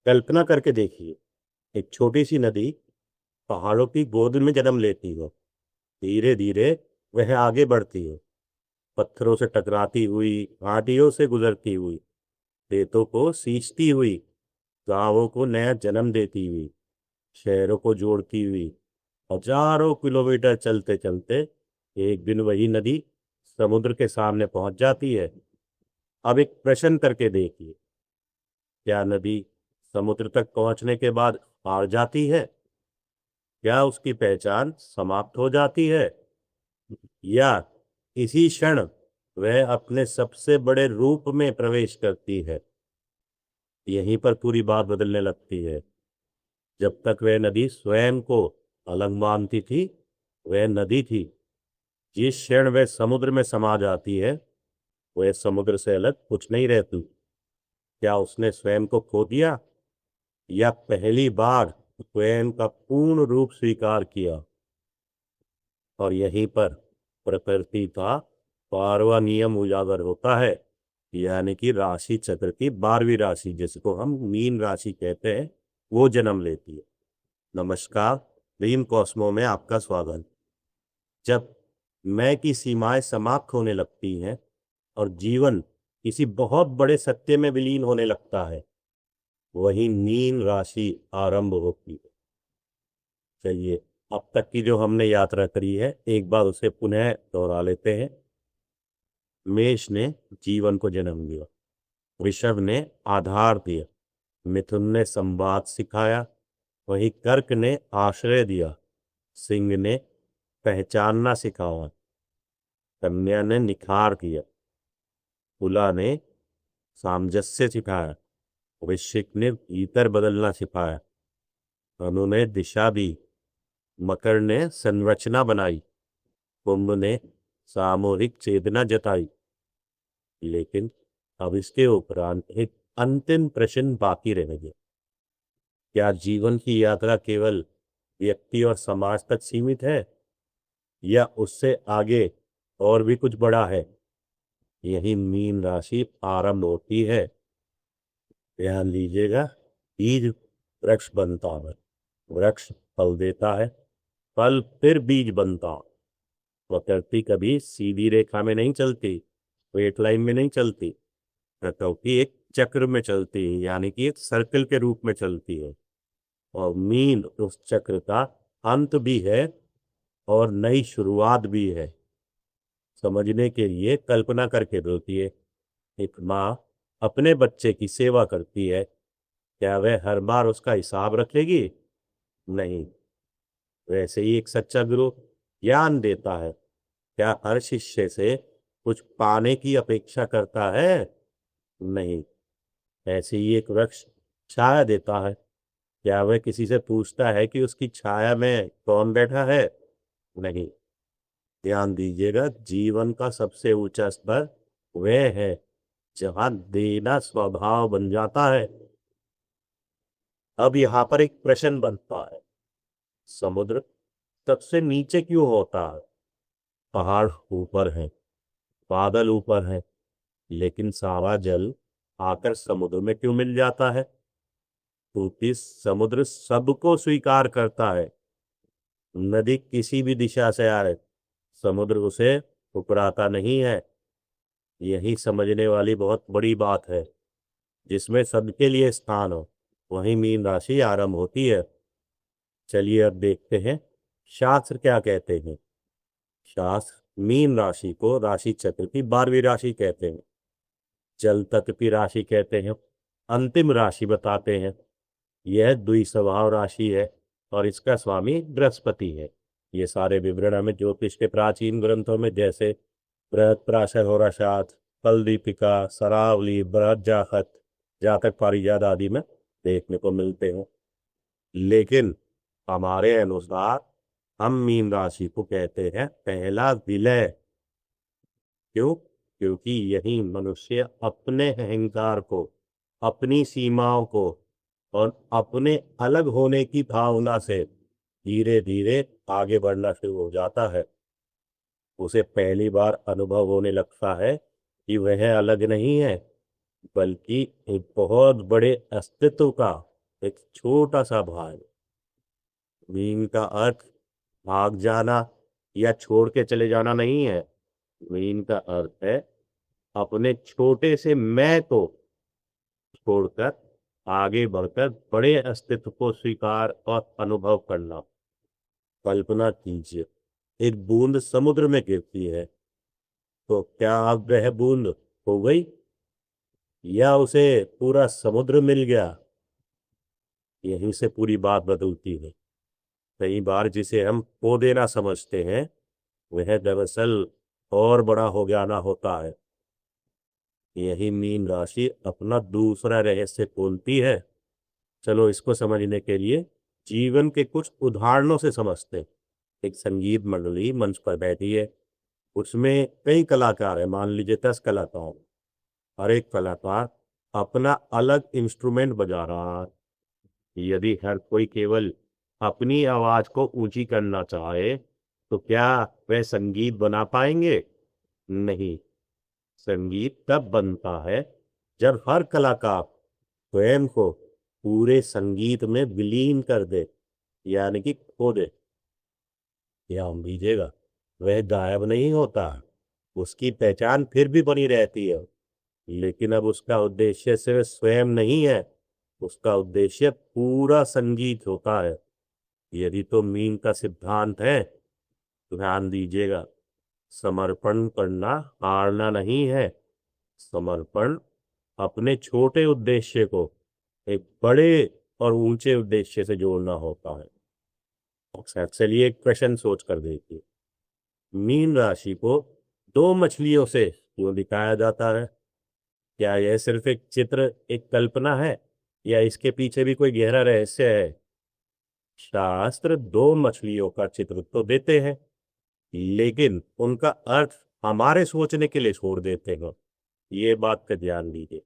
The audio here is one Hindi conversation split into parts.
कल्पना करके देखिए, एक छोटी सी नदी पहाड़ों की गोद में जन्म लेती हो। धीरे धीरे वह आगे बढ़ती है, पत्थरों से टकराती हुई, घाटियों से गुजरती हुई, रेतों को सींचती हुई, गांवों को नया जन्म देती हुई, शहरों को जोड़ती हुई, हजारों किलोमीटर चलते चलते एक दिन वही नदी समुद्र के सामने पहुंच जाती है। अब एक प्रश्न करके देखिए, क्या नदी समुद्र तक पहुंचने के बाद हार जाती है? क्या उसकी पहचान समाप्त हो जाती है? या इसी क्षण वह अपने सबसे बड़े रूप में प्रवेश करती है? यहीं पर पूरी बात बदलने लगती है। जब तक वह नदी स्वयं को अलग मानती थी, वह नदी थी। जिस क्षण वह समुद्र में समा जाती है, वह समुद्र से अलग कुछ नहीं रहती। क्या उसने स्वयं को खो दिया, या पहली बार स्वयं का पूर्ण रूप स्वीकार किया? और यहीं पर प्रकृति का 12वां नियम उजागर होता है, यानी कि राशि चक्र की 12वीं राशि, जिसको हम मीन राशि कहते हैं, वो जन्म लेती है। नमस्कार, ड्रीम कॉस्मो में आपका स्वागत। जब मैं की सीमाएं समाप्त होने लगती हैं और जीवन किसी बहुत बड़े सत्य में विलीन होने लगता है, वही मीन राशि आरंभ होती है। चलिए, अब तक की जो हमने यात्रा करी है, एक बार उसे पुनः दोहरा लेते हैं। मेष ने जीवन को जन्म दिया, वृषभ ने आधार दिया, मिथुन ने संवाद सिखाया, वही कर्क ने आश्रय दिया, सिंह ने पहचानना सिखाया, कन्या ने निखार किया, तुला ने सामंजस्य सिखाया, वृश्चिक ने भीतर बदलना सिखाया, धनु ने दिशा दी, मकर ने संरचना बनाई, कुंभ ने सामूहिक चेतना जताई। लेकिन अब इसके उपरांत एक अंतिम प्रश्न बाकी रह गया। क्या जीवन की यात्रा केवल व्यक्ति और समाज तक सीमित है, या उससे आगे और भी कुछ बड़ा है? यही मीन राशि आरंभ होती है। ध्यान दीजिएगा, बीज वृक्ष बनता है, वृक्ष फल देता है, फल फिर बीज बनता है। प्रकृति कभी सीधी रेखा में नहीं चलती, स्ट्रेट लाइन में नहीं चलती। प्रकृति एक चक्र में चलती है, यानी कि एक सर्कल के रूप में चलती है। और मीन उस चक्र का अंत भी है और नई शुरुआत भी है। समझने के लिए कल्पना करके देखती है, एक माँ अपने बच्चे की सेवा करती है, क्या वह हर बार उसका हिसाब रखेगी? नहीं। वैसे ही एक सच्चा गुरु ज्ञान देता है, क्या हर शिष्य से कुछ पाने की अपेक्षा करता है? नहीं। ऐसे ही एक वृक्ष छाया देता है, क्या वह किसी से पूछता है कि उसकी छाया में कौन बैठा है? नहीं। ध्यान दीजिएगा, जीवन का सबसे ऊंचा स्तर वह है जहां देना स्वभाव बन जाता है। अब यहाँ पर एक प्रश्न बनता है, समुद्र सबसे नीचे क्यों होता है? पहाड़ ऊपर हैं, बादल ऊपर हैं, लेकिन सारा जल आकर समुद्र में क्यों मिल जाता है? क्योंकि समुद्र सबको स्वीकार करता है। नदी किसी भी दिशा से आए, समुद्र उसे ठुकराता नहीं है। यही समझने वाली बहुत बड़ी बात है। जिसमें सबके लिए स्थान हो, वही मीन राशि आरंभ होती है। चलिए अब देखते हैं शास्त्र क्या कहते हैं। शास्त्र मीन राशि को राशि चक्र की 12वीं राशि कहते हैं, जल तत्व की राशि कहते हैं, अंतिम राशि बताते हैं। यह द्विस्वभाव राशि है और इसका स्वामी बृहस्पति है। ये सारे विवरण हमें ज्योतिष के प्राचीन ग्रंथों में, जैसे बृहत्पराशर होराशास्त्र, फल दीपिका, सरावली, बृहद जातक, जातक पारिजात आदि में देखने को मिलते हैं। लेकिन हमारे अनुसार हम मीन राशि को कहते हैं पहला विलय। क्यों? क्योंकि यही मनुष्य अपने अहंकार को, अपनी सीमाओं को और अपने अलग होने की भावना से धीरे धीरे आगे बढ़ना शुरू हो जाता है। उसे पहली बार अनुभव होने लगता है कि वह अलग नहीं है, बल्कि एक बहुत बड़े अस्तित्व का एक छोटा सा भाग। मीन का अर्थ भाग जाना या छोड़ के चले जाना नहीं है। मीन का अर्थ है अपने छोटे से मैं को छोड़कर आगे बढ़कर बड़े अस्तित्व को स्वीकार और अनुभव करना। कल्पना कीजिए, एक बूंद समुद्र में गिरती है, तो क्या अब वह बूंद हो गई या उसे पूरा समुद्र मिल गया? यहीं से पूरी बात बदलती है। कई बार जिसे हम खो देना समझते हैं, वह दरअसल और बड़ा हो जाना होता है। यही मीन राशि अपना दूसरा रहस्य खोलती है। चलो इसको समझने के लिए जीवन के कुछ उदाहरणों से समझते हैं। एक संगीत मंडली मंच पर बैठी है, उसमें कई कलाकार हैं, मान लीजिए 10 कलाकार। हर एक कलाकार अपना अलग इंस्ट्रूमेंट बजा रहा है। यदि हर कोई केवल अपनी आवाज को ऊंची करना चाहे, तो क्या वह संगीत बना पाएंगे? नहीं। संगीत तब बनता है जब हर कलाकार स्वयं को पूरे संगीत में विलीन कर दे, यानी कि खो दे। ध्यान दीजिएगा, वह गायब नहीं होता, उसकी पहचान फिर भी बनी रहती है। लेकिन अब उसका उद्देश्य सिर्फ स्वयं नहीं है, उसका उद्देश्य पूरा संगीत होता है। यदि तो मीन का सिद्धांत है, ध्यान दीजिएगा, समर्पण करना हारना नहीं है। समर्पण अपने छोटे उद्देश्य को एक बड़े और ऊंचे उद्देश्य से जोड़ना होता है। चलिए एक प्रश्न सोच कर देखिए, मीन राशि को दो मछलियों से क्यों दिखाया जाता है? क्या यह सिर्फ एक चित्र, एक कल्पना है, या इसके पीछे भी कोई गहरा रहस्य है? शास्त्र दो मछलियों का चित्र तो देते हैं, लेकिन उनका अर्थ हमारे सोचने के लिए छोड़ देते हैं। ये बात का ध्यान दीजिए।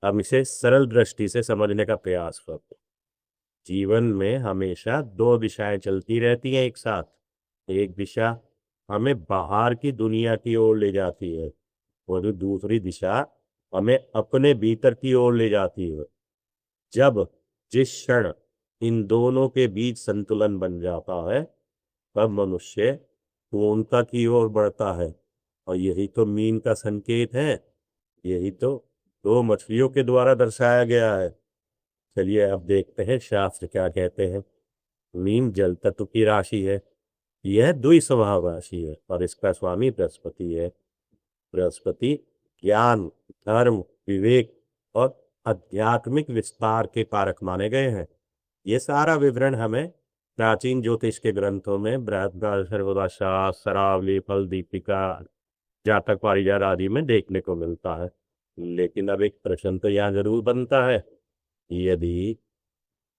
हम इसे सरल दृष्टि से समझने का प्रयास करते हैं। जीवन में हमेशा दो दिशाएं चलती रहती हैं एक साथ। एक दिशा हमें बाहर की दुनिया की ओर ले जाती है और दूसरी दिशा हमें अपने भीतर की ओर ले जाती है। जब जिस क्षण इन दोनों के बीच संतुलन बन जाता है, तब मनुष्य पूर्णता की ओर बढ़ता है। और यही तो मीन का संकेत है, यही तो दो मछलियों के द्वारा दर्शाया गया है। चलिए अब देखते हैं शास्त्र क्या कहते हैं। मीन जल तत्व की राशि है, यह द्विस्वभाव राशि है और इसका स्वामी बृहस्पति है। बृहस्पति ज्ञान, धर्म, विवेक और आध्यात्मिक विस्तार के कारक माने गए हैं। ये सारा विवरण हमें प्राचीन ज्योतिष के ग्रंथों में बृहदारण्यक, शरावली, फल दीपिका, जातक पारिजात आदि में देखने को मिलता है। लेकिन अब एक प्रश्न तो यहाँ जरूर बनता है, यदि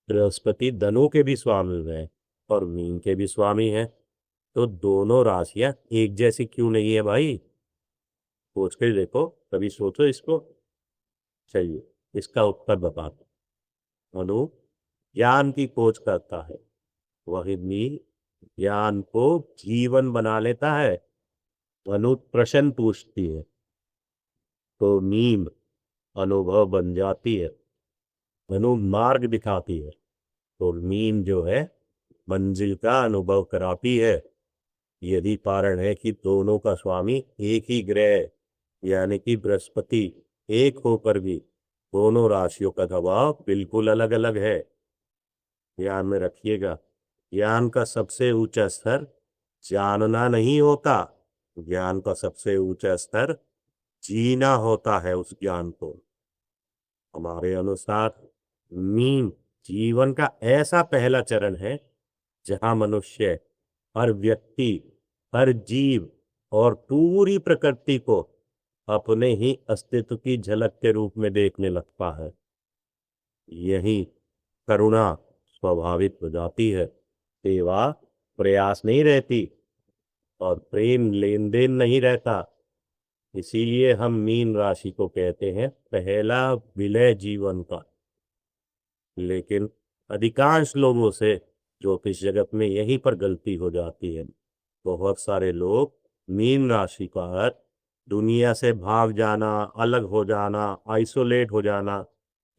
बृहस्पति धनु के भी स्वामी हैं और मीन के भी स्वामी हैं, तो दोनों राशियां एक जैसी क्यों नहीं है भाई? सोच कर देखो, कभी सोचो इसको। चलिए इसका उत्तर बताते। धनु ज्ञान की खोज करता है, वही मीन ज्ञान को जीवन बना लेता है। धनु प्रश्न पूछती है, तो मीन अनुभव बन जाती है। धनु मार्ग दिखाती है, तो मीन जो है मंजिल का अनुभव कराती है। यही कारण है कि दोनों का स्वामी एक ही ग्रह यानी कि बृहस्पति एक होकर भी दोनों राशियों का दबाव बिल्कुल अलग अलग है। ध्यान में रखिएगा, ज्ञान का सबसे ऊंचा स्तर जानना नहीं होता, ज्ञान का सबसे ऊंचा स्तर जीना होता है उस ज्ञान को। हमारे अनुसार मीन जीवन का ऐसा पहला चरण है जहां मनुष्य, हर व्यक्ति, हर जीव और पूरी प्रकृति को अपने ही अस्तित्व की झलक के रूप में देखने लगता है। यही करुणा स्वाभाविक हो जाती है, सेवा प्रयास नहीं रहती और प्रेम लेन देन नहीं रहता। इसीलिए हम मीन राशि को कहते हैं पहला विलय जीवन का। लेकिन अधिकांश लोगों से ज्योतिष जगत में यहीं पर गलती हो जाती है। बहुत सारे लोग मीन राशि का अर्थ दुनिया से भाग जाना, अलग हो जाना, आइसोलेट हो जाना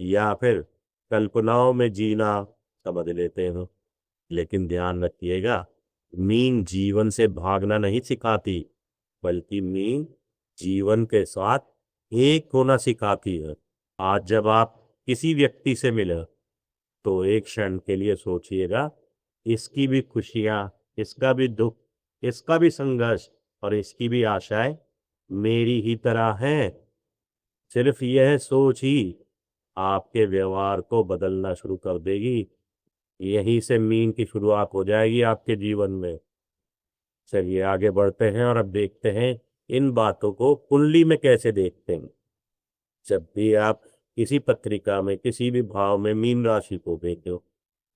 या फिर कल्पनाओं में जीना समझ लेते हो। लेकिन ध्यान रखिएगा, मीन जीवन से भागना नहीं सिखाती, बल्कि मीन जीवन के साथ एक होना सिखाती है। आज जब आप किसी व्यक्ति से मिले तो एक क्षण के लिए सोचिएगा, इसकी भी खुशियां, इसका भी दुख, इसका भी संघर्ष और इसकी भी आशाएं मेरी ही तरह हैं। सिर्फ यह सोच ही आपके व्यवहार को बदलना शुरू कर देगी। यहीं से मीन की शुरुआत हो जाएगी आपके जीवन में। चलिए आगे बढ़ते हैं और अब देखते हैं इन बातों को कुंडली में कैसे देखते हैं। जब भी आप किसी पत्रिका में किसी भी भाव में मीन राशि को देखो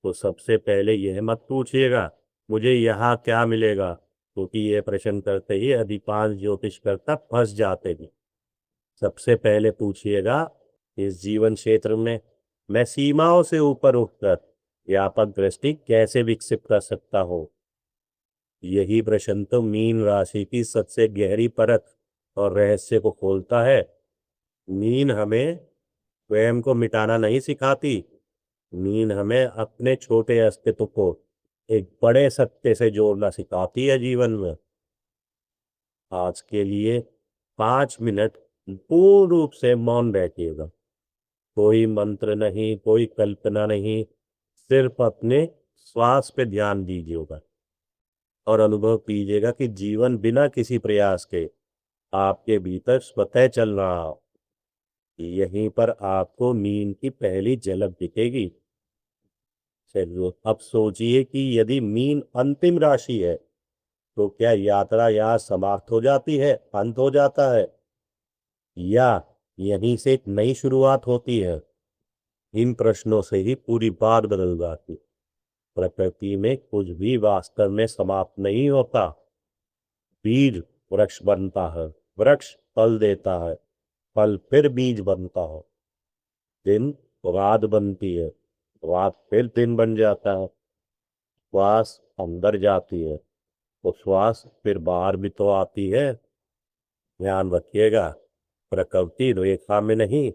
तो सबसे पहले यह मत पूछिएगा मुझे यहाँ क्या मिलेगा, क्योंकि यह प्रश्न करते ही अधिकांश ज्योतिषकर्ता फंस जाते हैं। सबसे पहले पूछिएगा, इस जीवन क्षेत्र में मैं सीमाओं से ऊपर उठकर व्यापक दृष्टि कैसे विकसित कर सकता हूँ। यही प्रश्न तो मीन राशि की सबसे गहरी परत और रहस्य को खोलता है। मीन हमें स्वयं को मिटाना नहीं सिखाती, मीन हमें अपने छोटे अस्तित्व को एक बड़े सत्य से जोड़ना सिखाती है जीवन में। आज के लिए 5 मिनट पूर्ण रूप से मौन बैठिएगा। कोई मंत्र नहीं, कोई कल्पना नहीं, सिर्फ अपने श्वास पे ध्यान दीजिएगा और अनुभव कीजिएगा कि जीवन बिना किसी प्रयास के आपके भीतर स्वतः चल रहा हो। यहीं पर आपको मीन की पहली झलक दिखेगी। चलिए अब सोचिए कि यदि मीन अंतिम राशि है तो क्या यात्रा यहाँ समाप्त हो जाती है, अंत हो जाता है, या यहीं से एक नई शुरुआत होती है। इन प्रश्नों से ही पूरी बात बदल जाती। प्रकृति में कुछ भी वास्तव में समाप्त नहीं होता। बीज वृक्ष बनता है, वृक्ष फल देता है, फल फिर बीज बनता है, दिन रात बनती है, रात फिर दिन बन जाता है, श्वास अंदर जाती है तो श्वास फिर बाहर भी तो आती है। ध्यान रखिएगा, प्रकृति रेखा में नहीं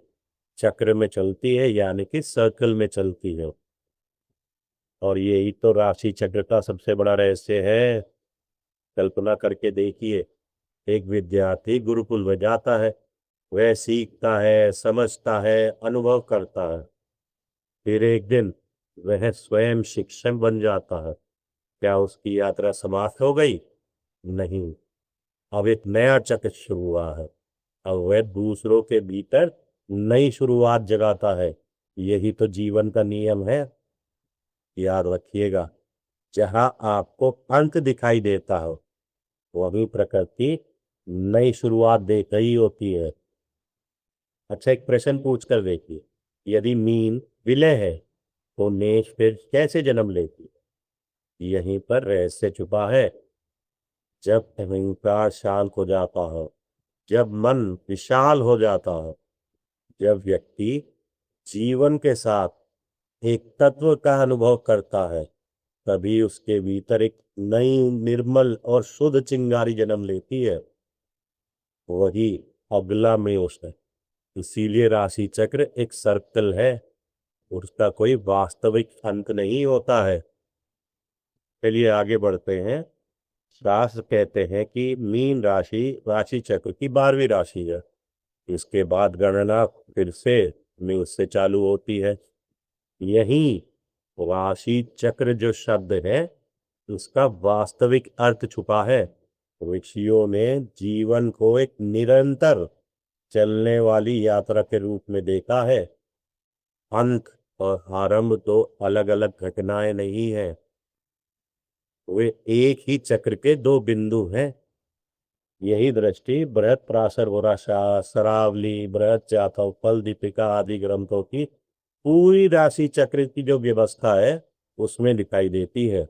चक्र में चलती है, यानी कि सर्कल में चलती है। और यही तो राशि चक्र का सबसे बड़ा रहस्य है। कल्पना करके देखिए, एक विद्यार्थी गुरुकुल में जाता है, वह सीखता है, समझता है, अनुभव करता है। फिर एक दिन वह स्वयं शिक्षक बन जाता है। क्या उसकी यात्रा समाप्त हो गई? नहीं, अब एक नया चक्र शुरू हुआ है। अब वह दूसरों के भीतर नई शुरुआत जगाता है। यही तो जीवन का नियम है। याद रखिएगा, जहां आपको अंत दिखाई देता हो वही प्रकृति नई शुरुआत देख रही होती है। अच्छा, एक प्रश्न पूछ कर देखिए, यदि मीन विलय है तो मेष फिर कैसे जन्म लेती है? यहीं पर रहस्य छुपा है। जब अहंकार शांत हो जाता है, जब मन विशाल हो जाता है, जब व्यक्ति जीवन के साथ एक तत्व का अनुभव करता है, तभी उसके भीतर एक नई निर्मल और शुद्ध चिंगारी जन्म लेती है। वही अगला मेष है। इसीलिए राशि चक्र एक सर्कल है, उसका कोई वास्तविक अंत नहीं होता है। चलिए आगे बढ़ते हैं। शास्त्र कहते हैं कि मीन राशि राशि चक्र की 12वीं राशि है। इसके बाद गणना फिर से मेष से चालू होती है। यही राशि चक्र जो शब्द है उसका वास्तविक अर्थ छुपा है। ऋषियों ने जीवन को एक निरंतर चलने वाली यात्रा के रूप में देखा है। अंत और आरंभ तो अलग अलग घटनाएं नहीं है, वे एक ही चक्र के दो बिंदु हैं। यही दृष्टि बृहत पराशर वराशा, सरावली, बृहत जातव, फल दीपिका आदि ग्रंथों की पूरी राशि चक्र की जो व्यवस्था है उसमें दिखाई देती है।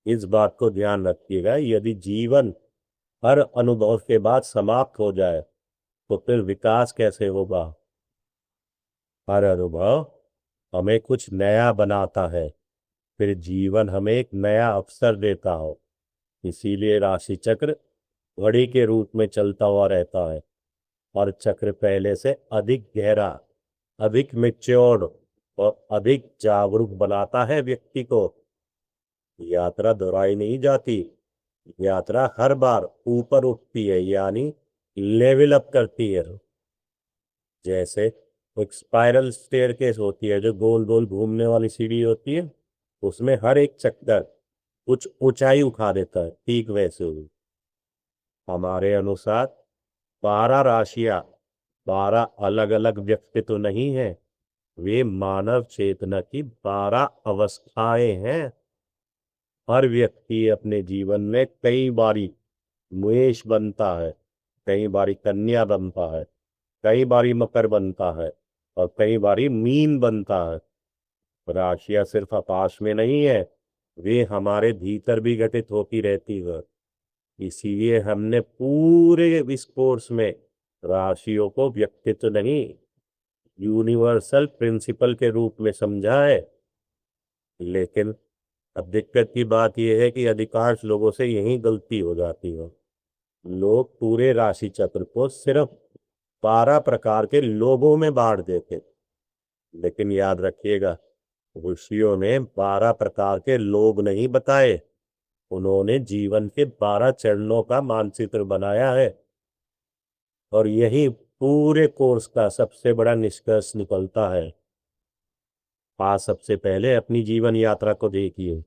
इस बात को ध्यान रखिएगा, यदि जीवन हर अनुभव के बाद समाप्त हो जाए तो फिर विकास कैसे होगा। हर अनुभव हमें कुछ नया बनाता है, फिर जीवन हमें एक नया अवसर देता हो। इसीलिए राशि चक्र घड़ी के रूप में चलता हुआ रहता है और चक्र पहले से अधिक गहरा, अधिक मैच्योर्ड और अधिक जागरूक बनाता है व्यक्ति को। यात्रा दोहराई नहीं जाती, यात्रा हर बार ऊपर उठती है, यानी लेवल अप करती है। जैसे एक स्पाइरल स्टेयरकेस होती है, जो गोल गोल घूमने वाली सीढ़ी होती है, उसमें हर एक चक्कर कुछ ऊंचाई उठा देता है, ठीक वैसे ही हमारे अनुसार 12 राशियां 12 अलग अलग व्यक्तित्व नहीं है, वे मानव चेतना की 12 अवस्थाएं हैं। हर व्यक्ति अपने जीवन में कई बारी मेष बनता है, कई बारी कन्या बनता है, कई बारी मकर बनता है, और कई बारी मीन बनता है। राशियां सिर्फ आकाश में नहीं है, वे हमारे भीतर भी घटित होती रहती है। इसीलिए हमने पूरे इस कोर्स में राशियों को व्यक्तित्व नहीं, यूनिवर्सल प्रिंसिपल के रूप में समझा है। लेकिन अब दिक्कत की बात यह है कि अधिकांश लोगों से यही गलती हो जाती है। लोग पूरे राशि चक्र को सिर्फ 12 प्रकार के लोगों में बांट देते, लेकिन याद रखिएगा, ऋषियों ने 12 प्रकार के लोग नहीं बताए, उन्होंने जीवन के 12 चरणों का मानचित्र बनाया है। और यही पूरे कोर्स का सबसे बड़ा निष्कर्ष निकलता है। आज सबसे पहले अपनी जीवन यात्रा को देखिए,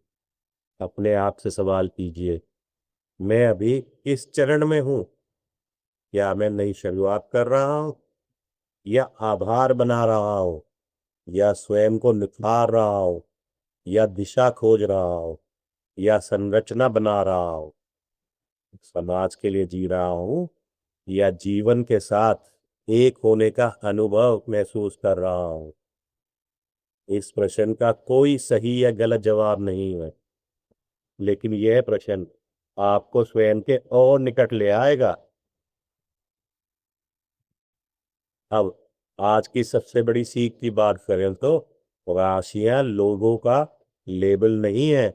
अपने आप से सवाल कीजिए, मैं अभी किस चरण में हूं? क्या मैं नई शुरुआत कर रहा हूं, या आभार बना रहा हूं, या स्वयं को निखार रहा हूं, या दिशा खोज रहा हूं, या संरचना बना रहा हूं, समाज के लिए जी रहा हूं, या जीवन के साथ एक होने का अनुभव महसूस कर रहा हूं? इस प्रश्न का कोई सही या गलत जवाब नहीं है, लेकिन यह प्रश्न आपको स्वयं के और निकट ले आएगा। अब आज की सबसे बड़ी सीख की बात करें तो राशियां लोगों का लेबल नहीं है,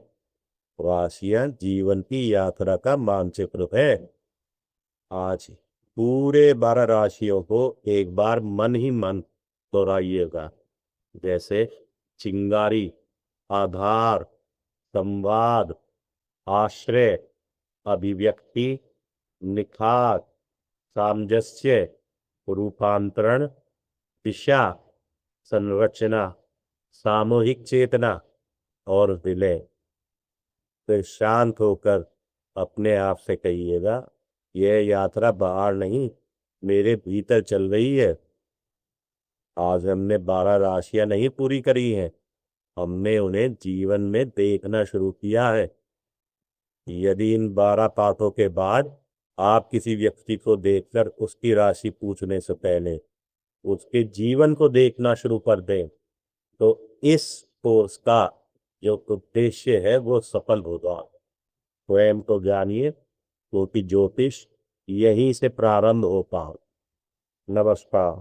राशियां जीवन की यात्रा का मानचित्र है। आज पूरे 12 राशियों को एक बार मन ही मन दोहराइएगा, जैसे चिंगारी, आधार, संवाद, आश्रय, अभिव्यक्ति, निखार, सामंजस्य, रूपांतरण, दिशा, संरचना, सामूहिक चेतना और विलय। फिर शांत होकर अपने आप से कहिएगा, यह यात्रा बाहर नहीं, मेरे भीतर चल रही है। आज हमने 12 राशियां नहीं पूरी करी हैं, हमने उन्हें जीवन में देखना शुरू किया है। यदि इन 12 पाठों के बाद आप किसी व्यक्ति को देखकर उसकी राशि पूछने से पहले उसके जीवन को देखना शुरू कर दें, तो इस कोर्स का जो उद्देश्य है वो सफल होगा। स्वयं को जानिए, क्योंकि ज्योतिष यहीं से प्रारंभ होता है। नमस्कार।